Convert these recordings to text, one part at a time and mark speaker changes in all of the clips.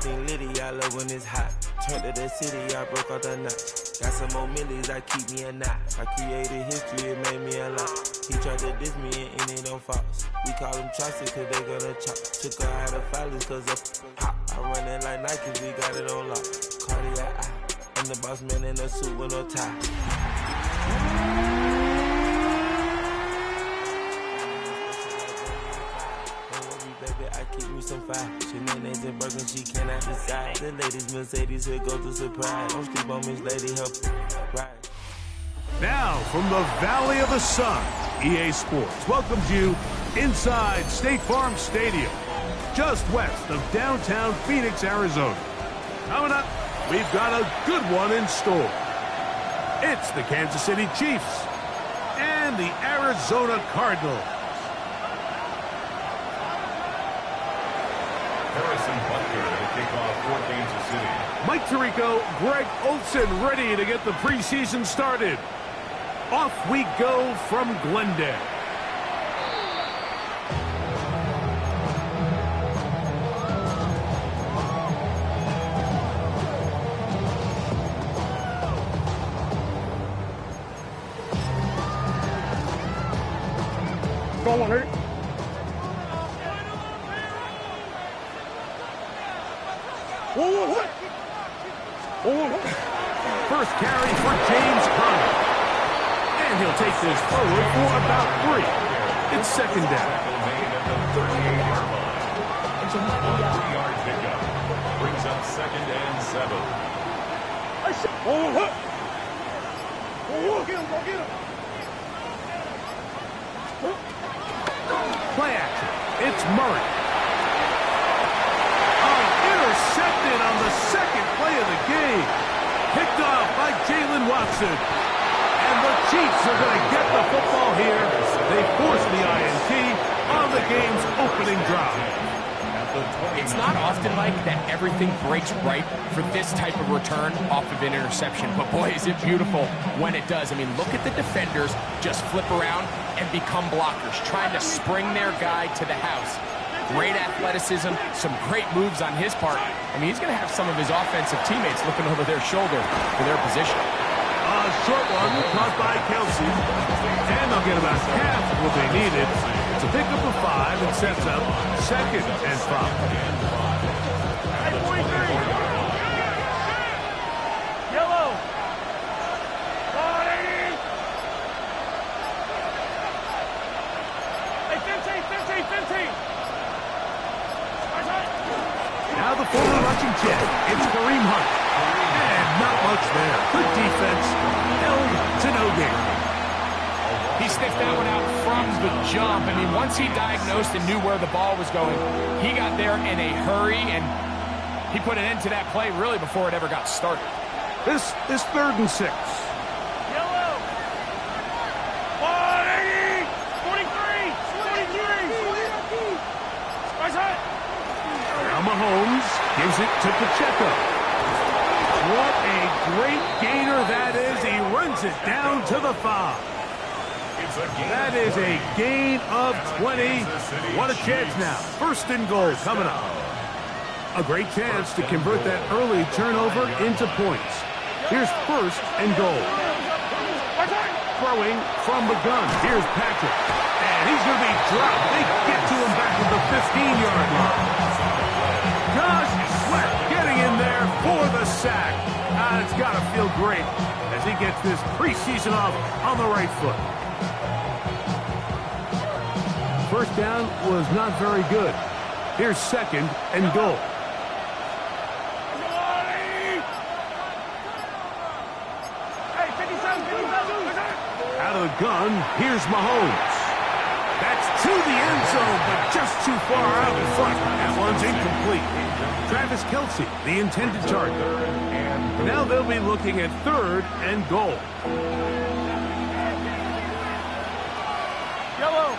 Speaker 1: everything litty, I love when it's hot. Turned to the city, I broke out the knot. Got some more millies, I keep me a knot. I created history, it made me a lot. He tried to diss me and it on Fox. We call them chopsticks cause they gonna chop. Took her out of filings cause of hot. I run it like Nike, we got it on lock. Cardiac eye. I'm the boss man in a suit with no tie. Baby, I keep me some fire. Shenanigans and Birkin, she cannot decide. The ladies Mercedes, here go to surprise. Don't sleep on Miss Lady, help ride.
Speaker 2: Now, from the Valley of the Sun, EA Sports welcomes you inside State Farm Stadium, just west of downtown Phoenix, Arizona. Coming up, we've got a good one in store. It's the Kansas City Chiefs and the Arizona Cardinals.
Speaker 3: For Kansas City.
Speaker 2: Mike Tirico, Greg Olsen ready to get the preseason started. Off we go from Glendale.
Speaker 4: Go on, hurt.
Speaker 2: First carry for James Conner. And he'll take this forward for about 3. It's second down.
Speaker 3: It's a 1-3-yard pickup. Brings up 2nd and 7.
Speaker 2: Play action. It's Murray. Intercepted on the second play of the game. Picked off by Jalen Watson. And the Chiefs are going to get the football here. They force the INT on the game's opening drive.
Speaker 5: It's not often, Mike, that everything breaks right for this type of return off of an interception. But, boy, is it beautiful when it does. I mean, look at the defenders just flip around and become blockers, trying to spring their guy to the house. Great athleticism, some great moves on his part. I mean, he's going to have some of his offensive teammates looking over their shoulder for their position.
Speaker 2: A short one caught by Kelsey. And they'll get about half what they needed. It's a pickup of 5 and sets up 2nd and 5.
Speaker 4: Yellow. Hey, 15.
Speaker 2: Now the forward rushing jet. It's Kareem Hunt. And not much there. Good defense. Held to no gain.
Speaker 5: He sniffed that one out from the jump. I mean, once he diagnosed and knew where the ball was going, he got there in a hurry, and he put an end to that play really before it ever got started.
Speaker 2: This is 3rd and 6.
Speaker 4: Yellow. 180. 43.
Speaker 2: Now Mahomes gives it to Pacheco. What a great gainer that is. He runs it down to the 5. That is a gain of 20. What a chance now. 1st and goal coming up. A great chance to convert that early turnover into points. Here's 1st and goal. Throwing from the gun. Here's Patrick. And he's going to be dropped. They get to him back at the 15-yard line. Josh Sweat getting in there for the sack. It's got to feel great as he gets this preseason off on the right foot. First down was not very good. Here's 2nd and goal. Out of the gun, here's Mahomes. That's to the end zone, but just too far out in front. That one's incomplete. Travis Kelsey, the intended target. Now they'll be looking at 3rd and goal.
Speaker 4: Yellow.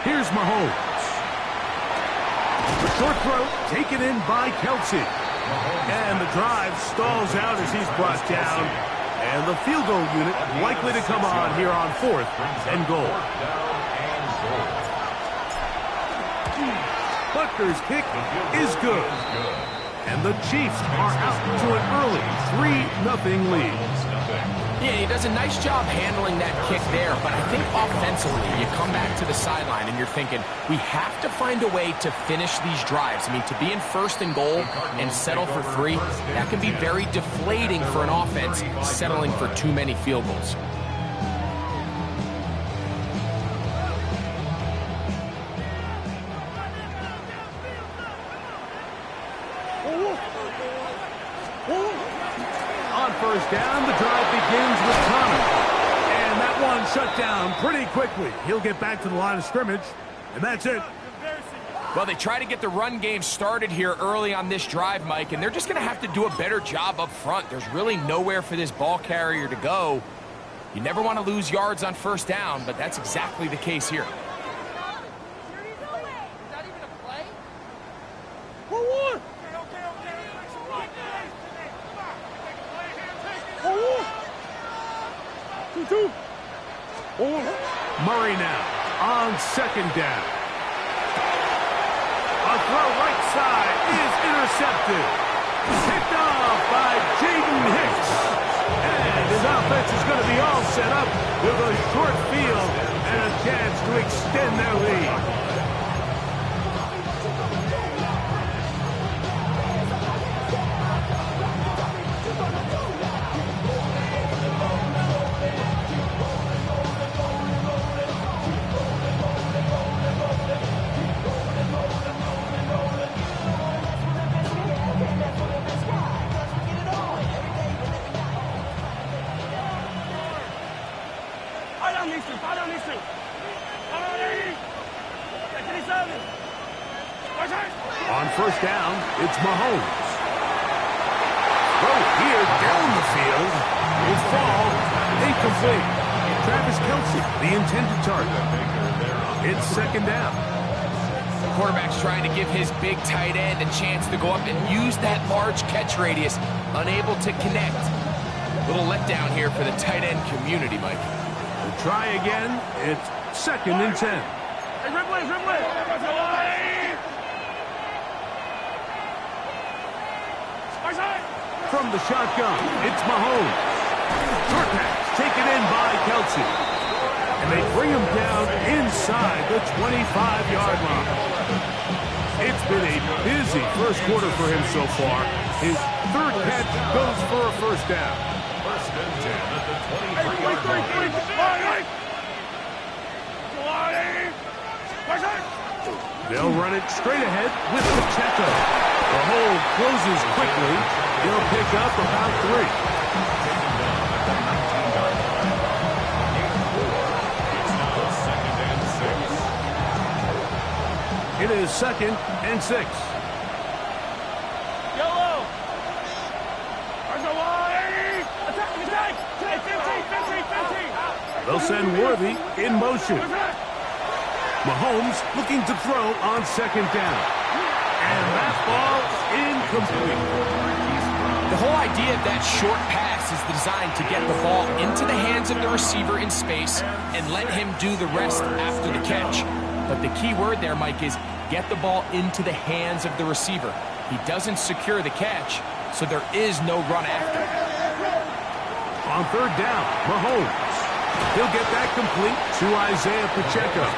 Speaker 2: Here's Mahomes. The short throw taken in by Kelsey. And the drive stalls out as he's brought down. And the field goal unit likely to come on here on 4th and goal. Packers kick is good. And the Chiefs are out to an early 3-0 lead.
Speaker 5: Yeah, he does a nice job handling that kick there, but I think offensively, you come back to the sideline and you're thinking, we have to find a way to finish these drives. I mean, to be in 1st and goal and settle for 3, that can be very deflating for an offense, settling for too many field goals.
Speaker 2: On 1st down, the drive begins with Connor. And that one shut down pretty quickly. He'll get back to the line of scrimmage, and that's it.
Speaker 5: Well, they try to get the run game started here early on this drive, Mike, and they're just going to have to do a better job up front. There's really nowhere for this ball carrier to go. You never want to lose yards on 1st down, but that's exactly the case here.
Speaker 2: Murray now on 2nd down. A throw right side is intercepted. Picked off by Jaden Hicks. And his offense is going to be all set up with a short field and a chance to extend their lead. On 1st down, it's Mahomes. Throw here down the field. Will fall. Incomplete. Travis Kelce, the intended target. It's 2nd down.
Speaker 5: The quarterback's trying to give his big tight end a chance to go up and use that large catch radius. Unable to connect. Little letdown here for the tight end community, Mike.
Speaker 2: We'll try again. It's 2nd and 10.
Speaker 4: Hey, Ripley!
Speaker 2: From the shotgun, it's Mahomes. Short pass taken in by Kelce. And they bring him down inside the 25-yard line. It's been a busy 1st quarter for him so far. His 3rd catch goes for a 1st down.
Speaker 3: 1st and 10 at the 23-yard line.
Speaker 2: They'll run it straight ahead with Pacheco. The hold closes quickly. He'll pick up about 3. It is 2nd and 6.
Speaker 4: Yellow! Attack! 15!
Speaker 2: They'll send Worthy in motion. Mahomes looking to throw on 2nd down. And that ball incomplete.
Speaker 5: The whole idea of that short pass is designed to get the ball into the hands of the receiver in space and let him do the rest after the catch. But the key word there, Mike, is get the ball into the hands of the receiver. He doesn't secure the catch, so there is no run after.
Speaker 2: On 3rd down, Mahomes. He'll get that complete to Isaiah Pacheco.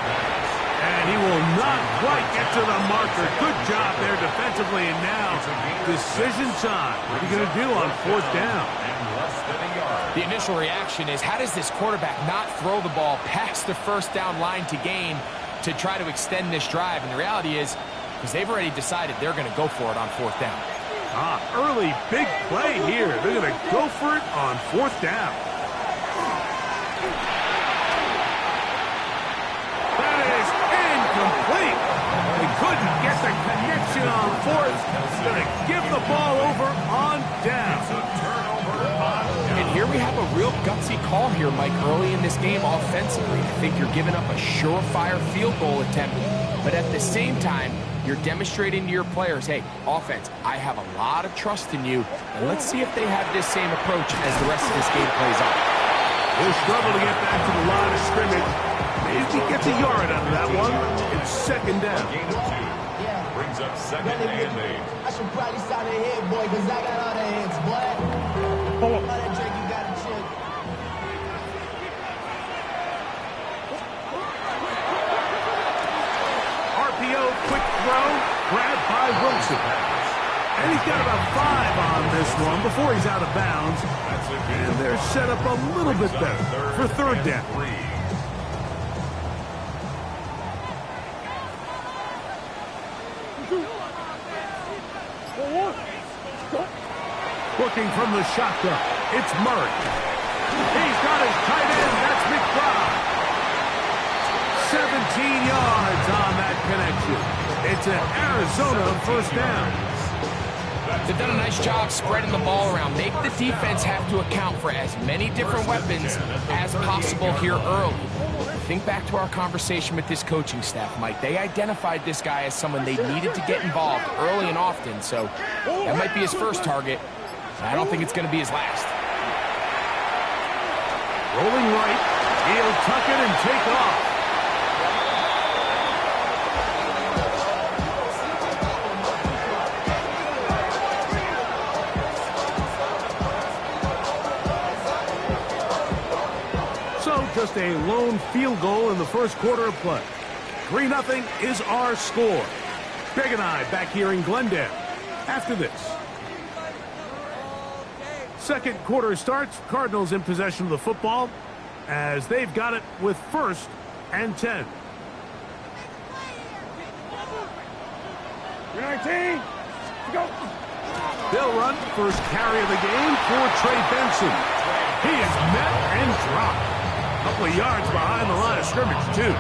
Speaker 2: And he will not quite get to the marker. Good job there defensively. And now, decision time. What are you going to do on 4th down?
Speaker 5: The initial reaction is, how does this quarterback not throw the ball past the 1st down line to gain to try to extend this drive? And the reality is, because they've already decided they're going to go for it on 4th down.
Speaker 2: Early big play here. They're going to go for it on 4th down. Complete. They couldn't get the connection on 4th. Going to give the ball over on down.
Speaker 5: And here we have a real gutsy call here, Mike, early in this game offensively. I think you're giving up a surefire field goal attempt, but at the same time, you're demonstrating to your players, hey, offense, I have a lot of trust in you, and let's see if they have this same approach as the rest of this game plays out.
Speaker 2: They'll struggle to get back to the line of scrimmage. If he gets a yard out of that one, it's second down.
Speaker 3: Gain of 2. Brings up second and 8.
Speaker 6: I should probably start a hit, boy, because I got all the hits, boy. All that drink, you got to chill.
Speaker 2: RPO, quick throw, grabbed by Wilson. And he's got about 5 on this one before he's out of bounds. And they're set up a little bit better for third down. Looking from the shotgun, it's Murray. He's got his tight end, that's McBride. 17 yards on that connection. It's an Arizona first down.
Speaker 5: They've done a nice job spreading the ball around. Make the defense have to account for as many different weapons as possible here early. Think back to our conversation with this coaching staff, Mike. They identified this guy as someone they needed to get involved early and often, so that might be his first target. I don't think it's going to be his last.
Speaker 2: Rolling right, he'll tuck it and take off. So just a lone field goal in the first quarter of play. 3-0 is our score. Greg and I back here in Glendale after this. Second quarter starts. Cardinals in possession of the football as they've got it with 1st and 10.
Speaker 4: You're 19. Go.
Speaker 2: They'll run first carry of the game for Trey Benson. He is met and dropped. A couple of yards behind the line of scrimmage, too.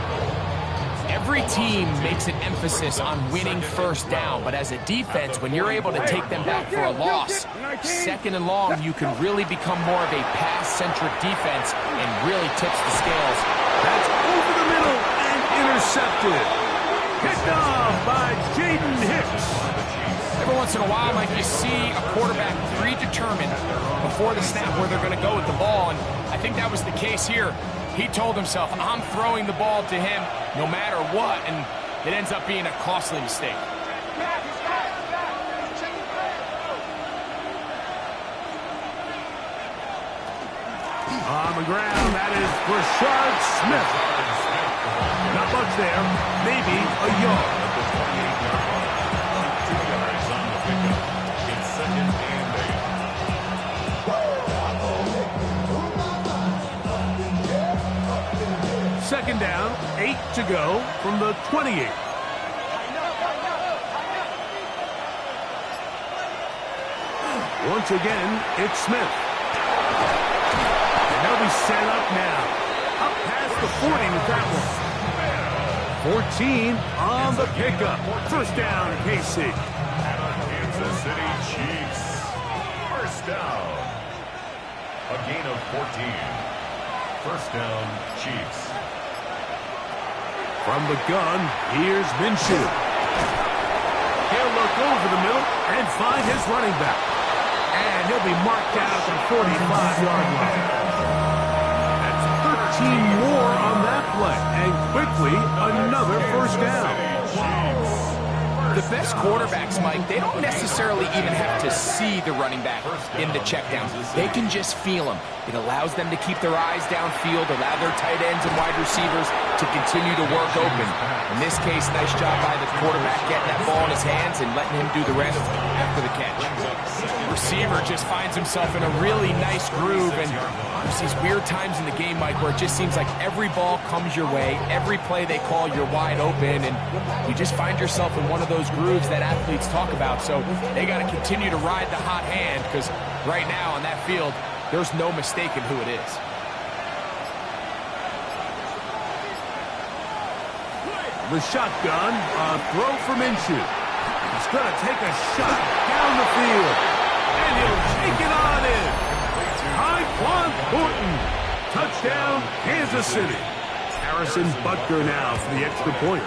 Speaker 5: Every team makes an emphasis on winning first down, but as a defense, when you're able to take them back for a loss, second and long, you can really become more of a pass-centric defense and really tips the scales.
Speaker 2: That's over the middle and intercepted. Picked off by Jaden Hicks.
Speaker 5: Every once in a while, Mike, you see a quarterback predetermined before the snap where they're going to go with the ball, and I think that was the case here. He told himself, I'm throwing the ball to him no matter what, and it ends up being a costly mistake.
Speaker 2: On the ground, that is Rashard Smith. Not much there, maybe a yard.
Speaker 3: It's second and
Speaker 2: 8. Second down, 8 to go from the 28. Once again, it's Smith. And they'll be set up now. Up past the 40 with that one. 14 on the pickup. First down, KC.
Speaker 3: Kansas City Chiefs. First down. A gain of 14. First down, Chiefs.
Speaker 2: From the gun, here's Minshew. He'll look over the middle and find his running back. And he'll be marked down at the 45-yard line. That's 13 more on that play. And quickly, another first down.
Speaker 5: The best quarterbacks, Mike, they don't necessarily even have to see the running back in the checkdown. They can just feel him. It allows them to keep their eyes downfield, allow their tight ends and wide receivers to continue to work open. In this case, nice job by the quarterback getting that ball in his hands and letting him do the rest after the catch. Receiver just finds himself in a really nice groove, and there's these weird times in the game, Mike, where it just seems like every ball comes your way, every play they call, you're wide open, and you just find yourself in one of those grooves that athletes talk about. So they got to continue to ride the hot hand, because right now on that field, there's no mistaking who it is.
Speaker 2: The shotgun, a throw for Minshew. He's going to take a shot down the field. And he'll take it on in. Tyquan Thornton. Touchdown, Kansas City. Harrison Butker now for the extra point.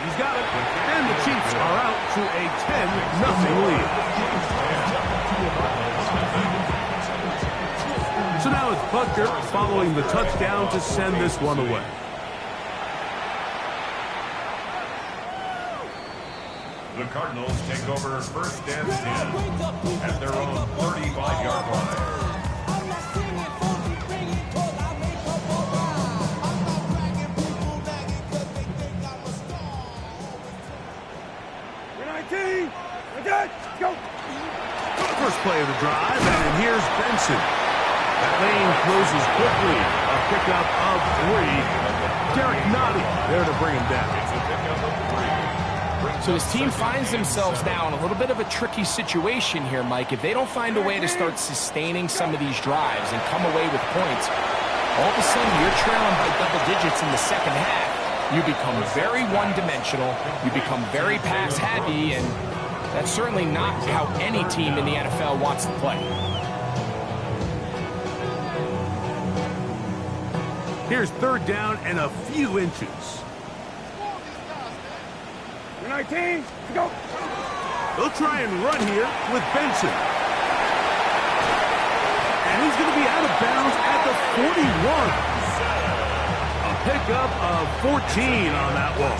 Speaker 2: He's got it. And the Chiefs are out to a 10-0 lead. So now it's Butker following the touchdown to send this one away.
Speaker 3: The Cardinals take over first and 10 at their own 35-yard line.
Speaker 2: Go. First play of the drive, and here's Benson. That lane closes quickly. A pickup of 3. Derek Nottie there to bring him down.
Speaker 3: It's a pickup of 3.
Speaker 5: So his team finds themselves now in a little bit of a tricky situation here, Mike. If they don't find a way to start sustaining some of these drives and come away with points, all of a sudden you're trailing by double digits in the second half. You become very one-dimensional. You become very pass-heavy, and that's certainly not how any team in the NFL wants to play.
Speaker 2: Here's third down and a few inches.
Speaker 4: 19, go.
Speaker 2: They'll try and run here with Benson. And he's going to be out of bounds at the 41. A pickup of 14 on that one.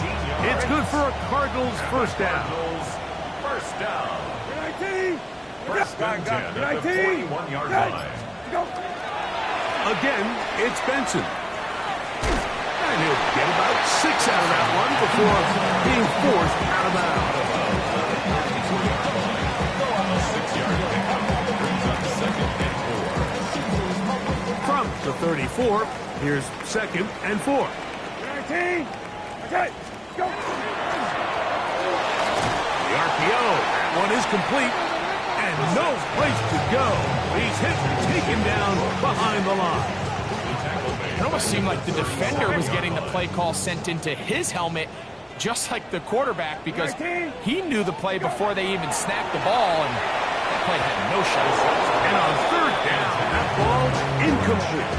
Speaker 2: It's good for a Cardinals first down.
Speaker 3: First down.
Speaker 4: 19.
Speaker 3: First and 10 at the 41-yard line.
Speaker 4: Go.
Speaker 2: Again, it's Benson. And he'll get about 6 out of that one before being forced out of bounds.
Speaker 3: A 6-yard pickup brings up second and 4.
Speaker 2: From the 34, here's second and 4.
Speaker 4: 19. Okay, go.
Speaker 2: The RPO, that one is complete, and no place to go. He's hit and taken down behind the line.
Speaker 5: It almost seemed like the defender was getting the play call sent into his helmet, just like the quarterback, because he knew the play before they even snapped the ball, and that play had no shot.
Speaker 2: And on third down, that ball's incomplete.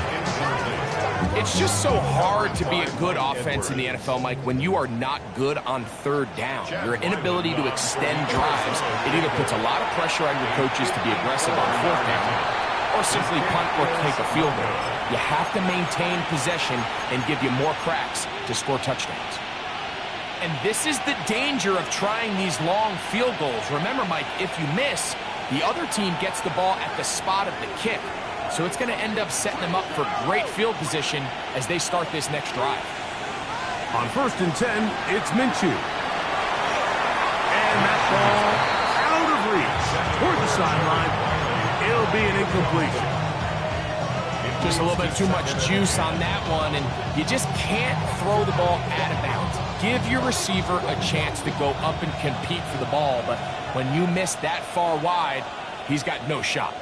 Speaker 5: It's just so hard to be a good offense in the NFL, Mike, when you are not good on third down. Your inability to extend drives, it either puts a lot of pressure on your coaches to be aggressive on fourth down, or simply punt or take a field goal. You have to maintain possession and give you more cracks to score touchdowns. And this is the danger of trying these long field goals. Remember, Mike, if you miss, the other team gets the ball at the spot of the kick. So it's going to end up setting them up for great field position as they start this next drive.
Speaker 2: On first and 10, it's Minshew. And that ball out of reach toward the sideline. It'll be an incompletion.
Speaker 5: Just a little bit too much juice on that one, and you just can't throw the ball out of bounds. Give your receiver a chance to go up and compete for the ball, but when you miss that far wide, he's got no shot.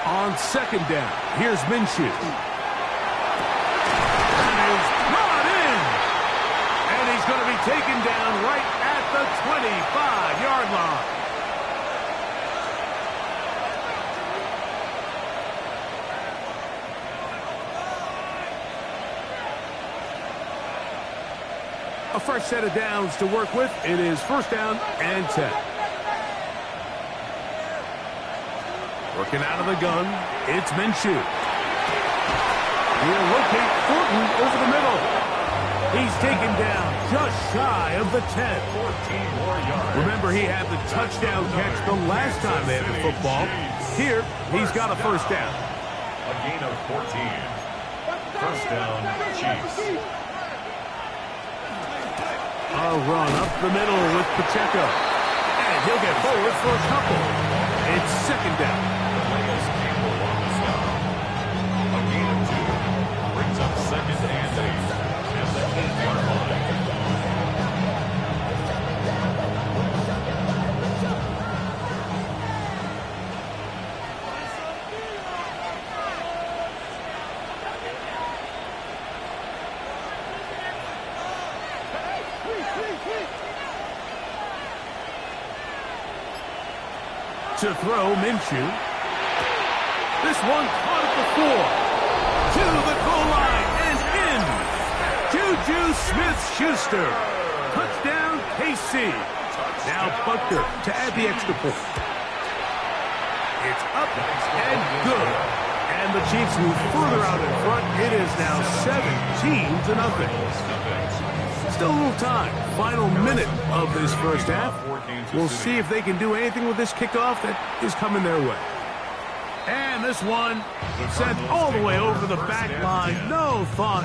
Speaker 2: On second down, here's Minshew. And he's brought in. And he's going to be taken down right at the 25-yard line. A fresh set of downs to work with. It is first down and 10. Working out of the gun, it's Minshew. He'll locate Thornton over the middle. He's taken down just shy of the 10.
Speaker 3: 14 more yards.
Speaker 2: Remember, he had the touchdown catch the last time they had the football. Here, he's got a first down.
Speaker 3: A gain of 14. First down, Chiefs.
Speaker 2: A run up the middle with Pacheco. And he'll get forward for a couple. It's second down.
Speaker 3: A gain of 2 brings up second and 8 at the 8-yard line.
Speaker 2: To throw, Minshew. This one caught at the 4. To the goal line and in. Juju Smith-Schuster. Touchdown, KC. Now Butker to add the extra point. It's up and good. And the Chiefs move further out in front. It is now 17-0. Still a little time. Final minute of this first half. We'll see if they can do anything with this kickoff that is coming their way. And this one sent all the way over the back line. No thought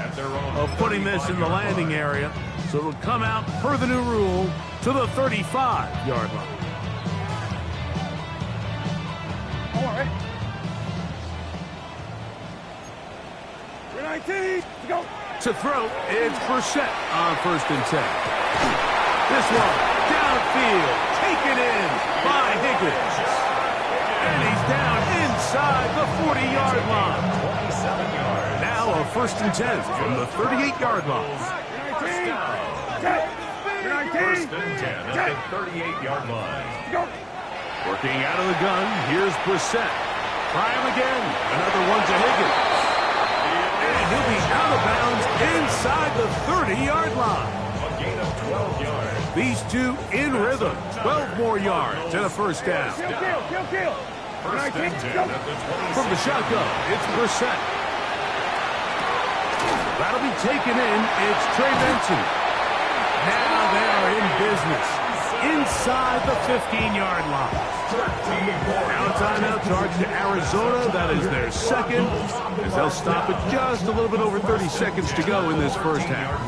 Speaker 2: of putting this in the landing area. So it'll come out, per the new rule, to the 35-yard line.
Speaker 4: All right. 19, go.
Speaker 2: To throw, it's Brissett on 1st and 10. This one, downfield, taken in by Higgins. And he's down inside the 40-yard line. Now a 1st and 10 from the 38-yard line.
Speaker 3: 1st and 10 at the 38-yard line.
Speaker 4: Go.
Speaker 2: Working out of the gun, here's Brissett. Try him again. Another one to Higgins. And he'll be out of bounds inside the 30-yard line.
Speaker 3: A gain of 12 yards.
Speaker 2: These two in rhythm. 12 more yards and a first down.
Speaker 4: Kill.
Speaker 3: 1st and 10 at the 26.
Speaker 2: From the shotgun, it's Brissett. That'll be taken in. It's Trey Benson. Now they are in business. Inside the 15-yard line. Now a timeout charge to Arizona. That is their second, as they'll stop it just a little bit over 30 seconds to go in this first half.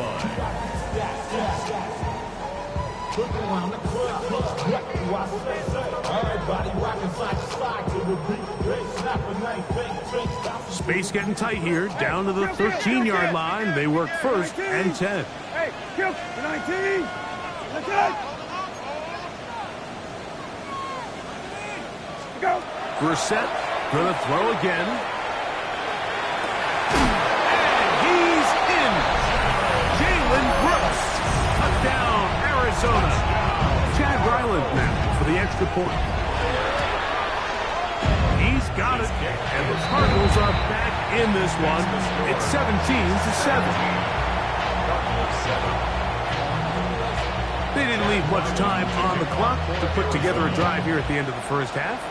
Speaker 2: Space getting tight here, down to the 13-yard line. They work 1st and 10.
Speaker 4: Hey, kill. 19. Let's go. Go.
Speaker 2: Brissett gonna throw again. And he's in. Jalen Brooks. Touchdown, Arizona. Chad Ryland now for the extra point. He's got it. And the Cardinals are back in this one. It's 17-7. They didn't leave much time on the clock to put together a drive here at the end of the first half.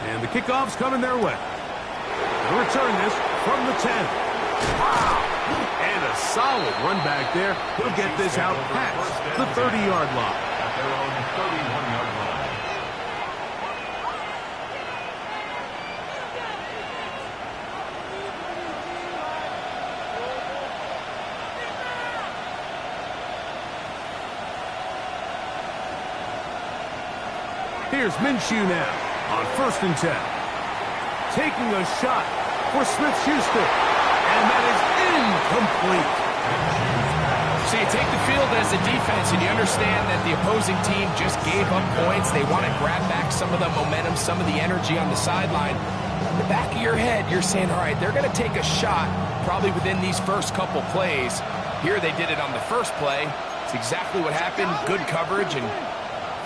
Speaker 2: And the kickoff's coming their way. They'll return this from the 10. Wow! And a solid run back there. He'll get this out past the 30-yard line.
Speaker 3: At their own 31-yard line.
Speaker 2: Here's Minshew now on 1st and 10. Taking a shot for Smith-Schuster. And that is incomplete.
Speaker 5: So you take the field as a defense and you understand that the opposing team just gave up points. They want to grab back some of the momentum, some of the energy on the sideline. In the back of your head, you're saying, all right, they're going to take a shot probably within these first couple plays. Here they did it on the first play. It's exactly what happened. Good coverage and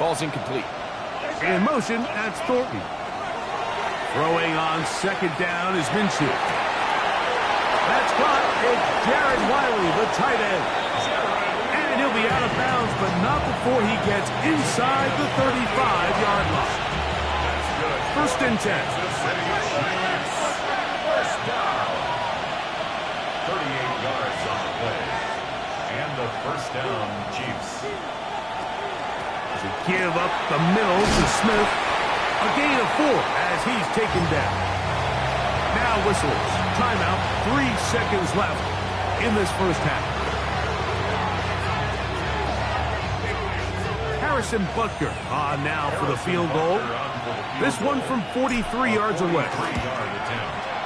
Speaker 5: falls incomplete.
Speaker 2: In motion, that's Thornton. Throwing on 2nd down is Minshew. That's caught. It's Jared Wiley, the tight end. And he'll be out of bounds, but not before he gets inside the 35-yard line. 1st and 10.
Speaker 3: First down. 38 yards on the play. And the first down, Chiefs.
Speaker 2: To give up the middle to Smith. A gain of 4 as he's taken down. Now whistles. Timeout. 3 seconds left in this first half. Harrison Butker on now for the field goal. This one from 43 yards away.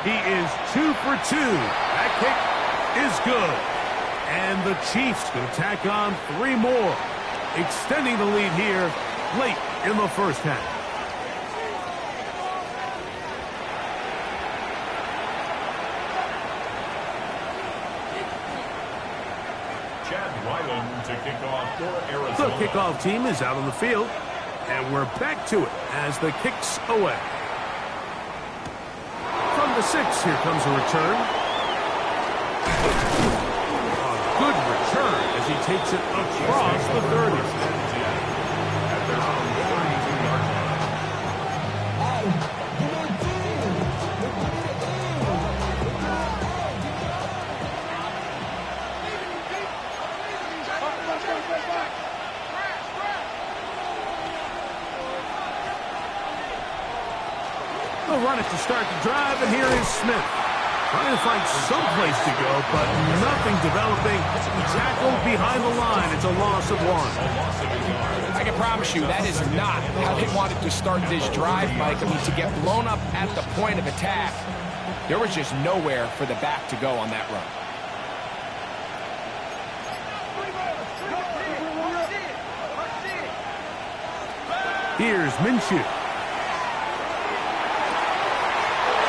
Speaker 2: He is 2 for 2. That kick is good. And the Chiefs going to tack on 3 more. Extending the lead here late in the first half.
Speaker 3: Chad Ryland to kick off for Arizona.
Speaker 2: The kickoff team is out on the field, and we're back to it as the kick's away. From the 6, here comes a return. A good return as he takes it across the 30.
Speaker 3: At their own 32-yard line.
Speaker 2: it to start the drive, and here is Smith. Trying to find some place to go, but nothing developing. Tackled behind the line. It's a loss of 1.
Speaker 5: I can promise you that is not how they wanted to start this drive, Mike. I mean, to get blown up at the point of attack, there was just nowhere for the back to go on that run.
Speaker 2: Here's Minshew.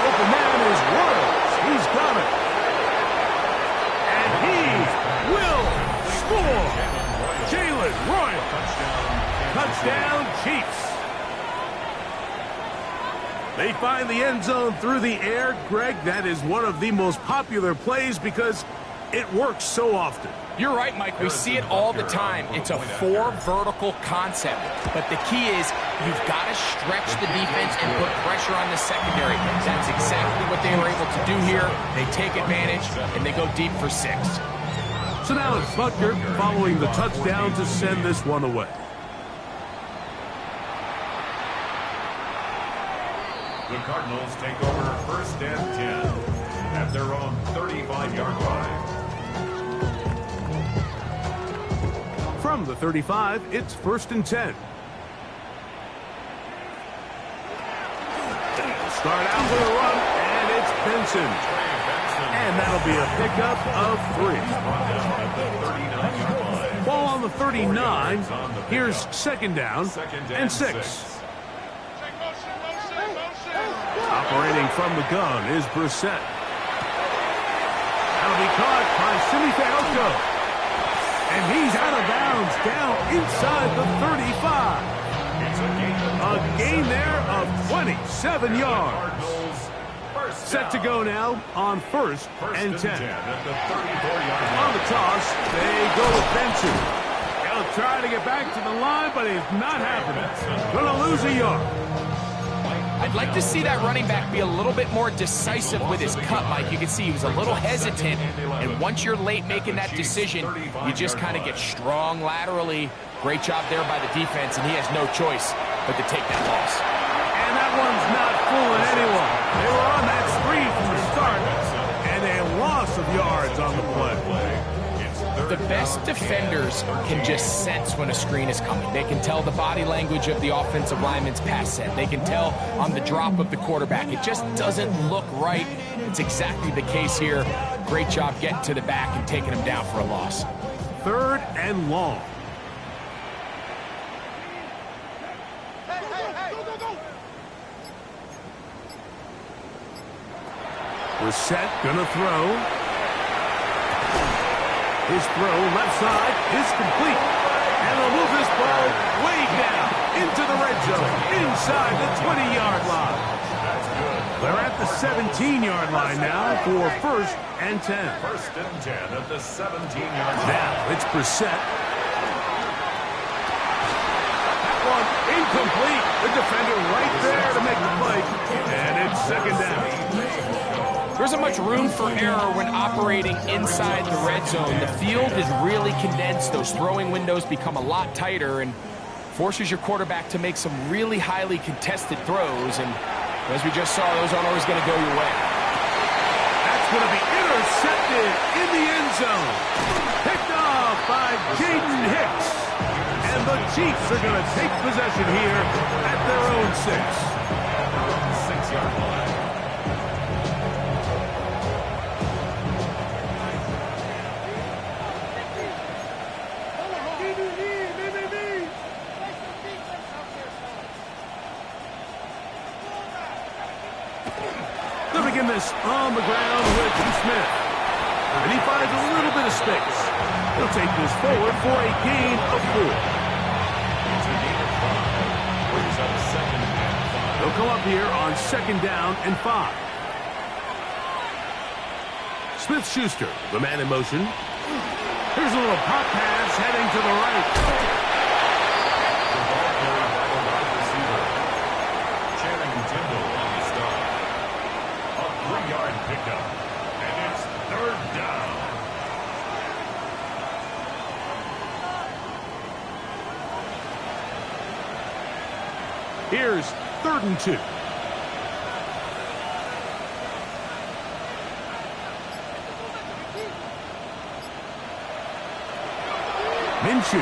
Speaker 2: Open man is Royals. He's got it. And he will score. Jalen Royals. Touchdown, Chiefs. They find the end zone through the air. Greg, that is one of the most popular plays because it works so often.
Speaker 5: You're right, Mike. We see it all the time. It's a 4 vertical concept. But the key is you've got to stretch the defense and put pressure on the secondary. That's exactly what they were able to do here. They take advantage, and they go deep for 6.
Speaker 2: So now it's Butker following the touchdown to send this one away.
Speaker 3: The Cardinals take over 1st and 10 at their own 35-yard line.
Speaker 2: From the 35, it's 1st and 10. Start out with a run, and it's Benson. And that'll be a pickup of 3. Ball on the 39. Here's 2nd down and 6. Operating from the gun is Brissett. That'll be caught by Simi Fehoko. And he's out of bounds, down inside the 35. A gain there of 27 yards. Set to go now on 1st and 10. On the toss, they go with Benson. He'll try to get back to the line, but it's not happening. Gonna lose a yard.
Speaker 5: I'd like to see that running back be a little bit more decisive with his cut, Mike. You can see he was a little hesitant, and once you're late making that decision, you just kind of get strong laterally. Great job there by the defense, and he has no choice but to take that loss.
Speaker 2: And that one's not fooling anyone. They were on that screen from the start, and a loss of yards on the play.
Speaker 5: The best defenders can just sense when a screen is coming. They can tell the body language of the offensive lineman's pass set. They can tell on the drop of the quarterback. It just doesn't look right. It's exactly the case here. Great job getting to the back and taking him down for a loss.
Speaker 2: 3rd and long. Brissett gonna throw. His throw left side is complete. And they'll move this ball way down into the red zone, inside the 20-yard line. They're at the 17-yard line now for 1st and 10.
Speaker 3: 1st and 10 at the 17-yard line.
Speaker 2: Now it's Brissett. That one incomplete. The defender right there to make the play. And it's 2nd down.
Speaker 5: There isn't much room for error when operating inside the red zone. The field is really condensed. Those throwing windows become a lot tighter and forces your quarterback to make some really highly contested throws. And as we just saw, those aren't always going to go your way.
Speaker 2: That's going to be intercepted in the end zone. Picked off by Jaden Hicks. And the Chiefs are going to take possession here at their own 6.
Speaker 3: 6-yard line.
Speaker 2: Begin this on the ground with Smith. And he finds a little bit of space. He'll take this forward for a gain of 4.
Speaker 3: It's a gain of 5. Brings up 2nd and 5.
Speaker 2: They'll come up here on 2nd down and 5. Smith-Schuster, the man in motion. Here's a little pop pass heading to the right.
Speaker 3: The ball carried by the wide receiver. Channing Tindall on the start. A 3-yard pickup, and it's 3rd down.
Speaker 2: Here's 3rd and 2. Minshew.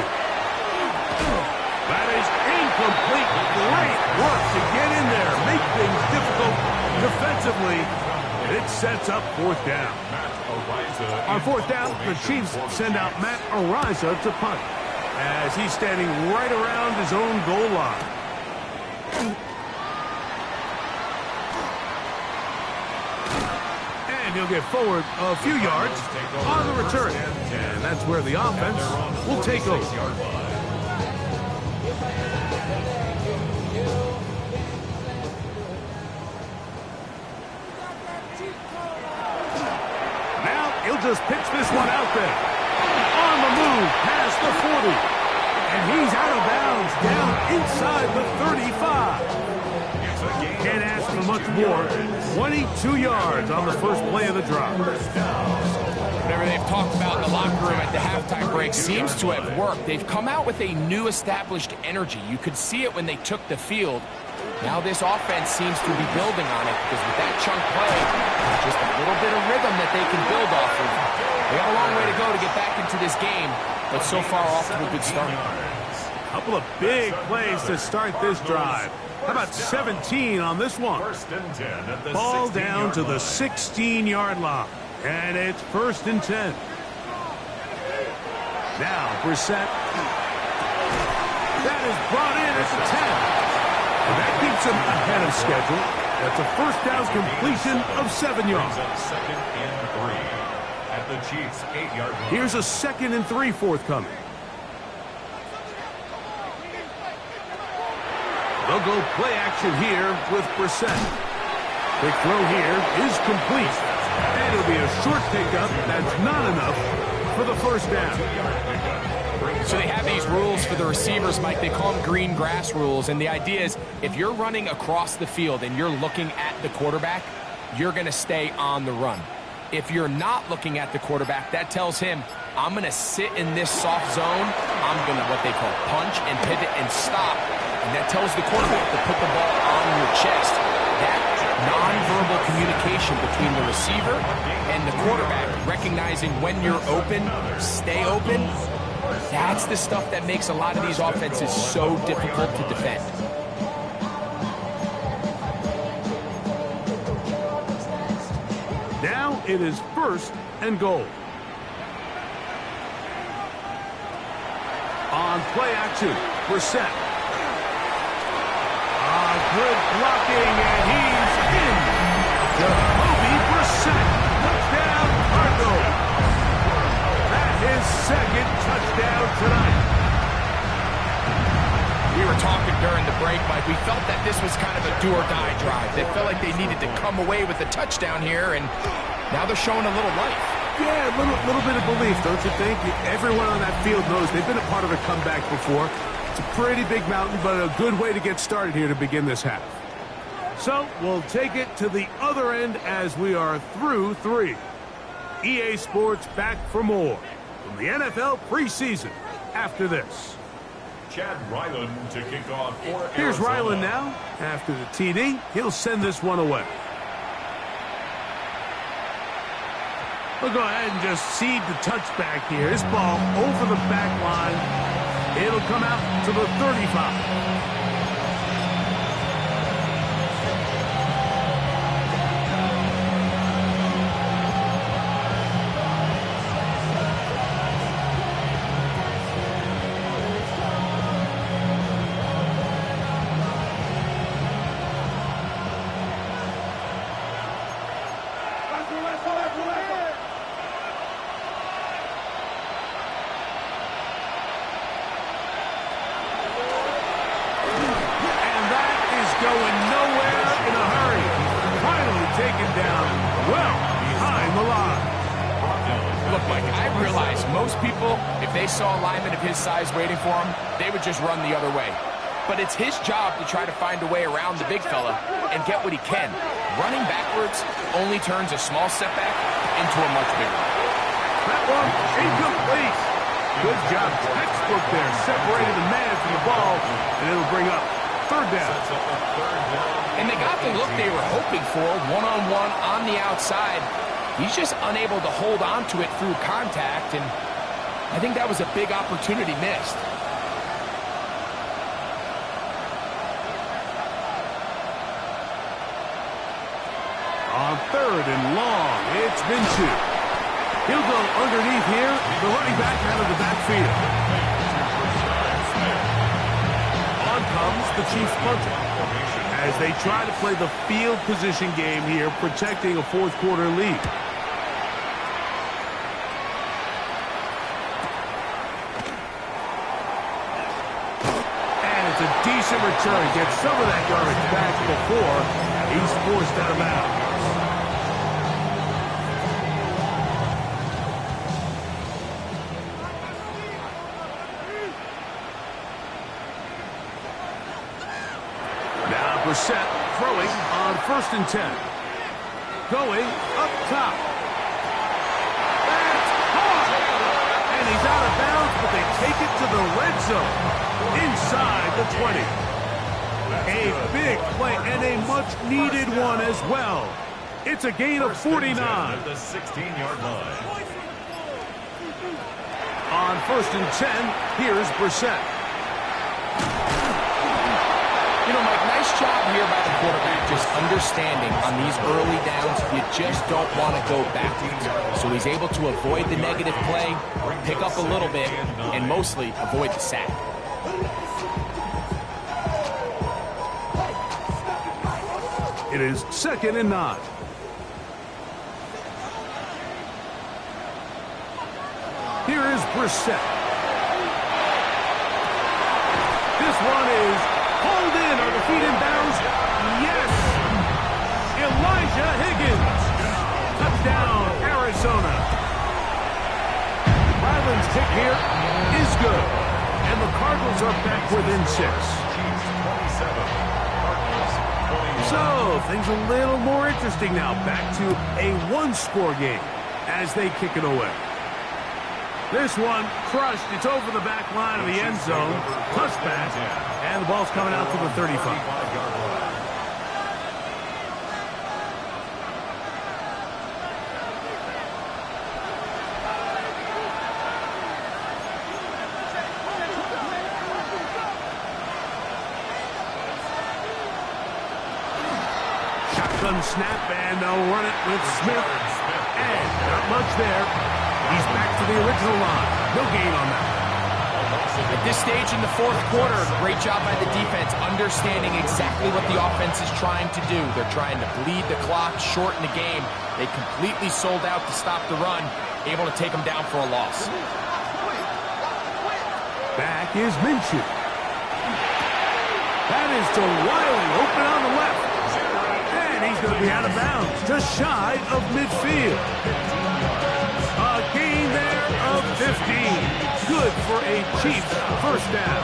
Speaker 2: That is incomplete. Great work to get in there, make things difficult defensively, and it sets up fourth down. On fourth down, the Chiefs send out Matt Ariza to punt, as he's standing right around his own goal line. And he'll get forward a few yards on the return. And that's where the offense will take over. Now he'll just pitch this one out there. On the move past the 40. And he's out of bounds down inside the 35. Can't ask for much more. 22 yards on the first play of the drive.
Speaker 5: Whatever they've talked about in the locker room at the halftime break seems to have worked. They've come out with a new established energy. You could see it when they took the field. Now this offense seems to be building on it because with that chunk play, just a little bit of rhythm that they can build off of. They have a long way to go to get back into this game, but so far off to a good start.
Speaker 2: A couple of big plays to start this drive. How about 17 on this one? Ball down to the 16-yard line. And it's 1st and 10. Now, Brissett. That is brought in at the 10. And that keeps him ahead of schedule. That's a first down completion of 7 yards.
Speaker 3: Second and 3 at the Chiefs' 8-yard line.
Speaker 2: Here's a 2nd and 3 forthcoming. They'll go play action here with Brissett. The throw here is complete. And it'll be a short pickup that's not enough for the first down.
Speaker 5: So they have these rules for the receivers, Mike. They call them green grass rules. And the idea is if you're running across the field and you're looking at the quarterback, you're going to stay on the run. If you're not looking at the quarterback, that tells him, I'm going to sit in this soft zone. I'm going to what they call punch and pivot and stop. And that tells the quarterback to put the ball on your chest. That nonverbal communication between the receiver and the quarterback, recognizing when you're open, stay open, that's the stuff that makes a lot of these offenses so difficult to defend.
Speaker 2: Now it is 1st and goal. On play action, Brissett. Good blocking, and he's in. Jacoby Brissett. Touchdown, Cardinals. That's his 2nd touchdown tonight.
Speaker 5: We were talking during the break, Mike. We felt that this was kind of a do-or-die drive. They felt like they needed to come away with a touchdown here, and now they're showing a little life.
Speaker 2: Yeah, a little bit of belief, don't you think? Everyone on that field knows they've been a part of a comeback before. It's a pretty big mountain, but a good way to get started here to begin this half. So we'll take it to the other end as we are through 3. EA Sports back for more from the NFL preseason after this.
Speaker 3: Chad Ryland to kick off for
Speaker 2: Here's
Speaker 3: Arizona.
Speaker 2: Ryland now. After the TD, he'll send this one away. We'll go ahead and just seed the touchback here. This ball over the back line. It'll come out to the 35. Going nowhere in a hurry. Finally taken down well behind the line.
Speaker 5: Look, Mike, I realize most people, if they saw a lineman of his size waiting for him, they would just run the other way. But it's his job to try to find a way around the big fella and get what he can. Running backwards only turns a small setback into a much bigger one.
Speaker 2: That one incomplete. Good job. Textbook there. Separated the man from the ball, and it'll bring up 3rd down.
Speaker 5: And they got the look they were hoping for, one-on-one on the outside. He's just unable to hold on to it through contact, and I think that was a big opportunity missed.
Speaker 2: On 3rd and long, it's Minshew. He'll go underneath here, the running back out of the backfield. On comes the Chiefs punter as they try to play the field position game here, protecting a fourth-quarter lead. And it's a decent return. Gets some of that yardage back before he's forced out of bounds. Brissett throwing on 1st and 10. Going up top. That's hard. And he's out of bounds, but they take it to the red zone. Inside the 20. A big play and a much-needed one as well. It's a gain of 49.
Speaker 3: At the 16-yard line.
Speaker 2: On 1st and 10, here's Brissett.
Speaker 5: You know, Mike, nice job here by the quarterback, just understanding on these early downs, you just don't want to go backwards. So he's able to avoid the negative play, pick up a little bit, and mostly avoid the sack.
Speaker 2: It is 2nd and 9. Here is Brissett. This one is pulled in on the feet in bounds. Yes! Elijah Higgins. Touchdown, Arizona. Ryland's kick here is good. And the Cardinals are back within 6. So, things a little more interesting now. Back to a one-score game as they kick it away. This one crushed. It's over the back line of the end zone. Touchback. And the ball's coming out to the 35. Shotgun snap, and they'll run it with Smith. And not much there. He's back to the original line. No gain on that.
Speaker 5: At this stage in the fourth quarter, great job by the defense, understanding exactly what the offense is trying to do. They're trying to bleed the clock, shorten the game. They completely sold out to stop the run, able to take them down for a loss.
Speaker 2: Back is Minshew. That is to Wiley, open on the left. And he's going to be out of bounds, just shy of midfield. A gain there of 15. Good for a Chiefs first down.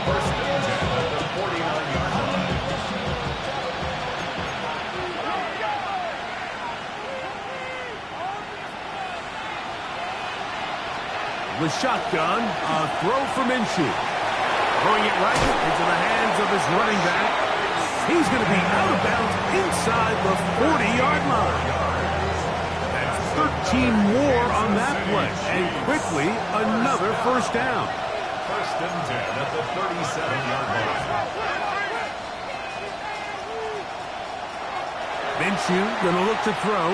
Speaker 3: First and 10 at the 49-yard line.
Speaker 2: The shotgun, a throw from Minshew. Throwing it right into the hands of his running back. He's going to be out of bounds inside the 40-yard line. 13 more on that play, and quickly another first down.
Speaker 3: First and 10 at the 37-yard line.
Speaker 2: Minshew going to look to throw.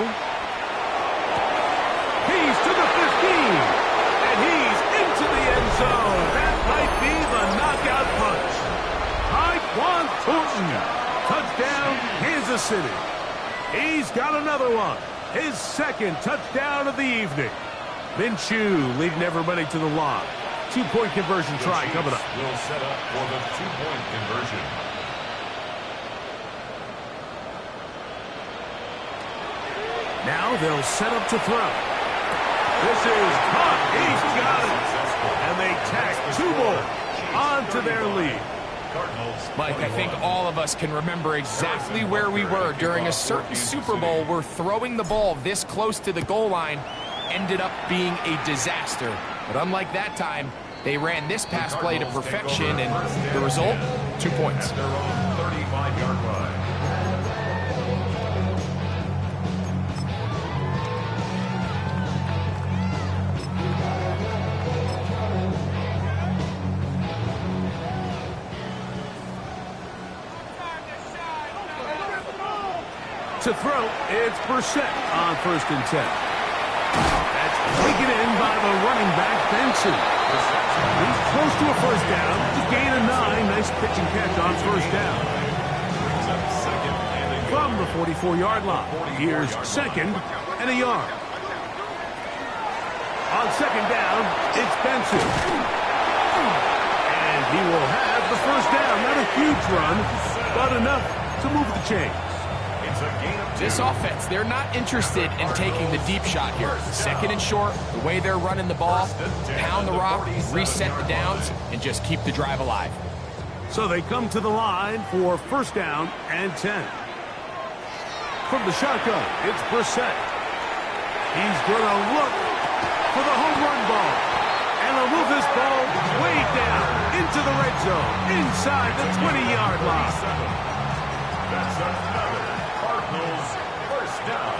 Speaker 2: He's to the 15, and he's into the end zone. That might be the knockout punch. Tyquan Thornton, touchdown, Kansas City. He's got another one. His second touchdown of the evening. Minshew leading everybody to the line. Two-point conversion try coming up.
Speaker 3: Will set up for the two-point conversion.
Speaker 2: Now they'll set up to throw. This is caught. He's got it. And they tack two more onto their lead.
Speaker 5: Mike, I think all of us can remember exactly where we were during a certain Super Bowl where throwing the ball this close to the goal line ended up being a disaster. But unlike that time, they ran this pass play to perfection, and the result, 2 points.
Speaker 3: At their own 35-yard line.
Speaker 2: To throw, it's Brissett on 1st and 10. That's taken in by the running back, Benson. He's close to a 1st down. To gain a 9. Nice pitch and catch on 1st down. From the 44-yard line, here's 2nd and a yard. On 2nd down, it's Benson. And he will have the 1st down. Not a huge run, but enough to move the chains.
Speaker 5: This offense, they're not interested in taking the deep shot here. 2nd and short, the way they're running the ball, pound the rock, reset the downs, and just keep the drive alive.
Speaker 2: So they come to the line for 1st down and 10. From the shotgun, it's Brissett. He's going to look for the home run ball. And he'll move this ball way down into the red zone, inside the 20-yard line.
Speaker 3: That's another Cardinals 1st down.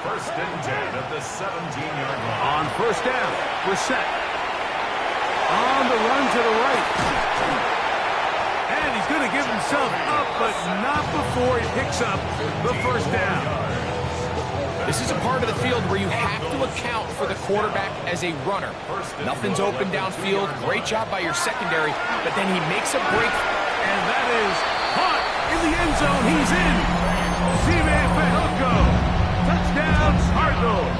Speaker 3: 1st and 10 at the 17-yard line.
Speaker 2: On 1st down, Brissett. On the run to the right. And he's going to give himself up, but not before he picks up the 1st down.
Speaker 5: This is a part of the field where you have to account for the quarterback as a runner. Nothing's open downfield. Great job by your secondary, but then he makes a break.
Speaker 2: And that is caught in the end zone. He's in. Zime Fejoco. Touchdown, Cardinals.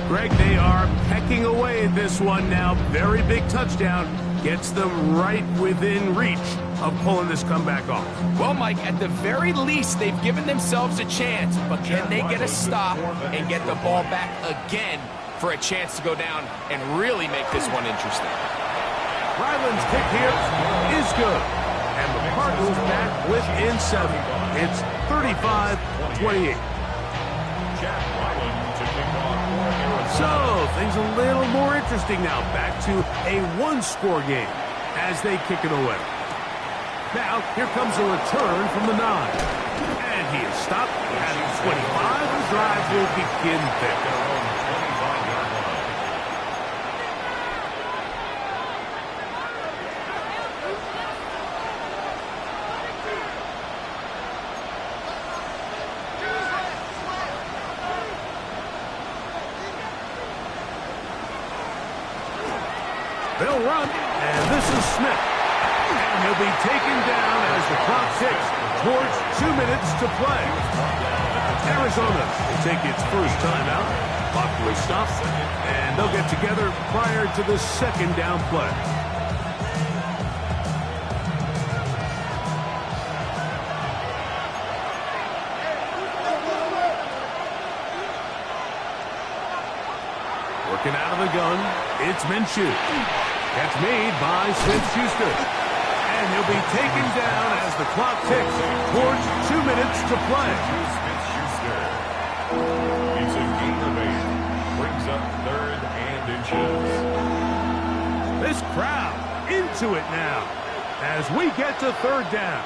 Speaker 2: Greg, they are pecking away at this one now. Very big touchdown. Gets them right within reach of pulling this comeback off.
Speaker 5: Well, Mike, at the very least, they've given themselves a chance, but can they get a stop and get the ball back again for a chance to go down and really make this one interesting?
Speaker 2: Ryland's kick here is good. And the Cardinals back within 7. It's 35-28. So, things a little more interesting now. Back to a one-score game as they kick it away. Now, here comes a return from the 9. And he is stopped at 25. The drive will begin there. They'll run, and this is Smith. And he'll be taken down as the clock ticks towards 2 minutes to play. Arizona will take its first timeout. Clock will stop, and they'll get together prior to the 2nd down play. Working out of the gun, it's Minshew. That's made by Smith-Schuster. And he'll be taken down as the clock ticks towards 2 minutes to play.
Speaker 3: Smith-Schuster. It's a gain of 8. Brings up 3rd and inches.
Speaker 2: This crowd into it now as we get to 3rd down.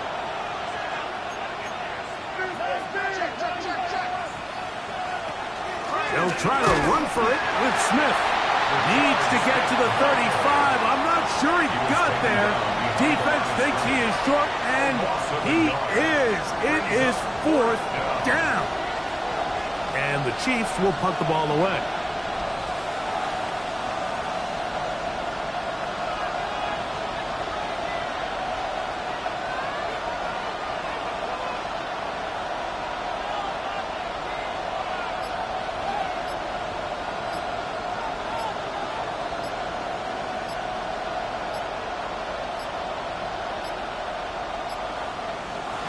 Speaker 2: They'll try to run for it with Smith. Needs to get to the 35. I'm not sure he got there. Defense thinks he is short, and he is. It is 4th down. And the Chiefs will punt the ball away.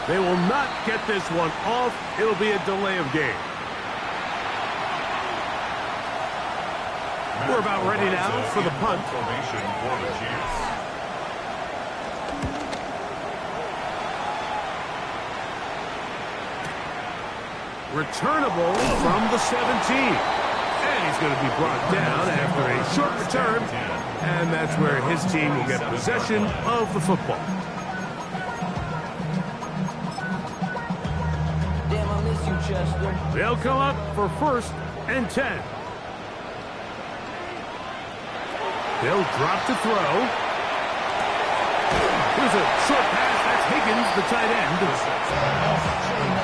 Speaker 2: They will not get this one off. It'll be a delay of game. We're about ready now for the punt.
Speaker 3: Formation for the Chiefs.
Speaker 2: Returnable from the 17. And he's going to be brought down after a short return. And that's where his team will get possession of the football. They'll come up for 1st and 10. They'll drop to throw. Here's a short pass That's Higgins, the tight end.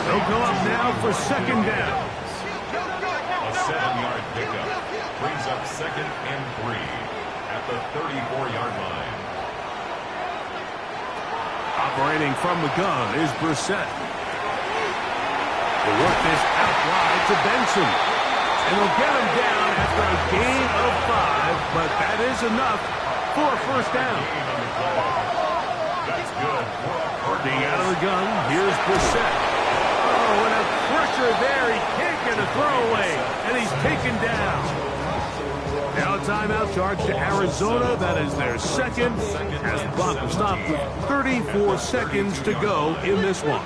Speaker 2: They'll go up now for second down.
Speaker 3: A 7-yard pickup brings up 2nd and 3 at the 34-yard line.
Speaker 2: Operating from the gun is Brissett. They work this out wide to Benson. And they'll get him down after a gain of 5, but that is enough for a first down.
Speaker 3: That's good.
Speaker 2: Being out of the gun, here's Brissett. Oh, and a pressure there. He can't get a throwaway, and he's taken down. Now a timeout charge to Arizona. That is their second, as the clock will stop with 34 seconds to go in this one.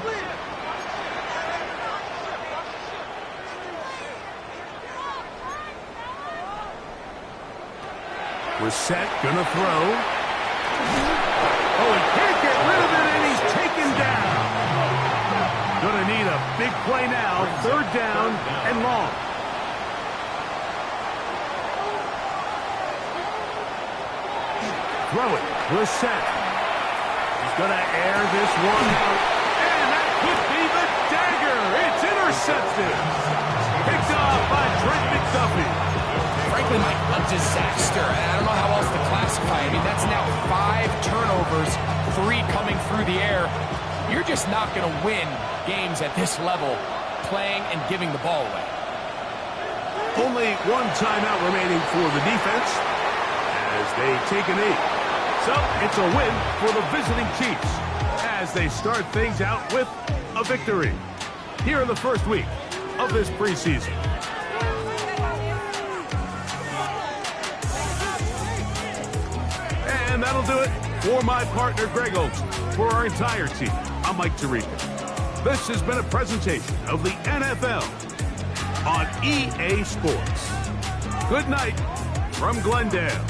Speaker 2: Brissett gonna throw. Oh, he can't get rid of it, and he's taken down. Gonna need a big play now. 3rd down and long. Throw it. Brissett. He's gonna air this one out. And that could be the dagger. It's intercepted. Picked off by Trent McDuffie.
Speaker 5: Frankly, Mike, a disaster. I don't know how else to classify it. I mean, that's now 5 turnovers, 3 coming through the air. You're just not going to win games at this level playing and giving the ball away.
Speaker 2: Only 1 timeout remaining for the defense as they take a knee. So it's a win for the visiting Chiefs as they start things out with a victory here in the first week of this preseason. And that'll do it for my partner, Greg Olson. For our entire team, I'm Mike Tirico. This has been a presentation of the NFL on EA Sports. Good night from Glendale.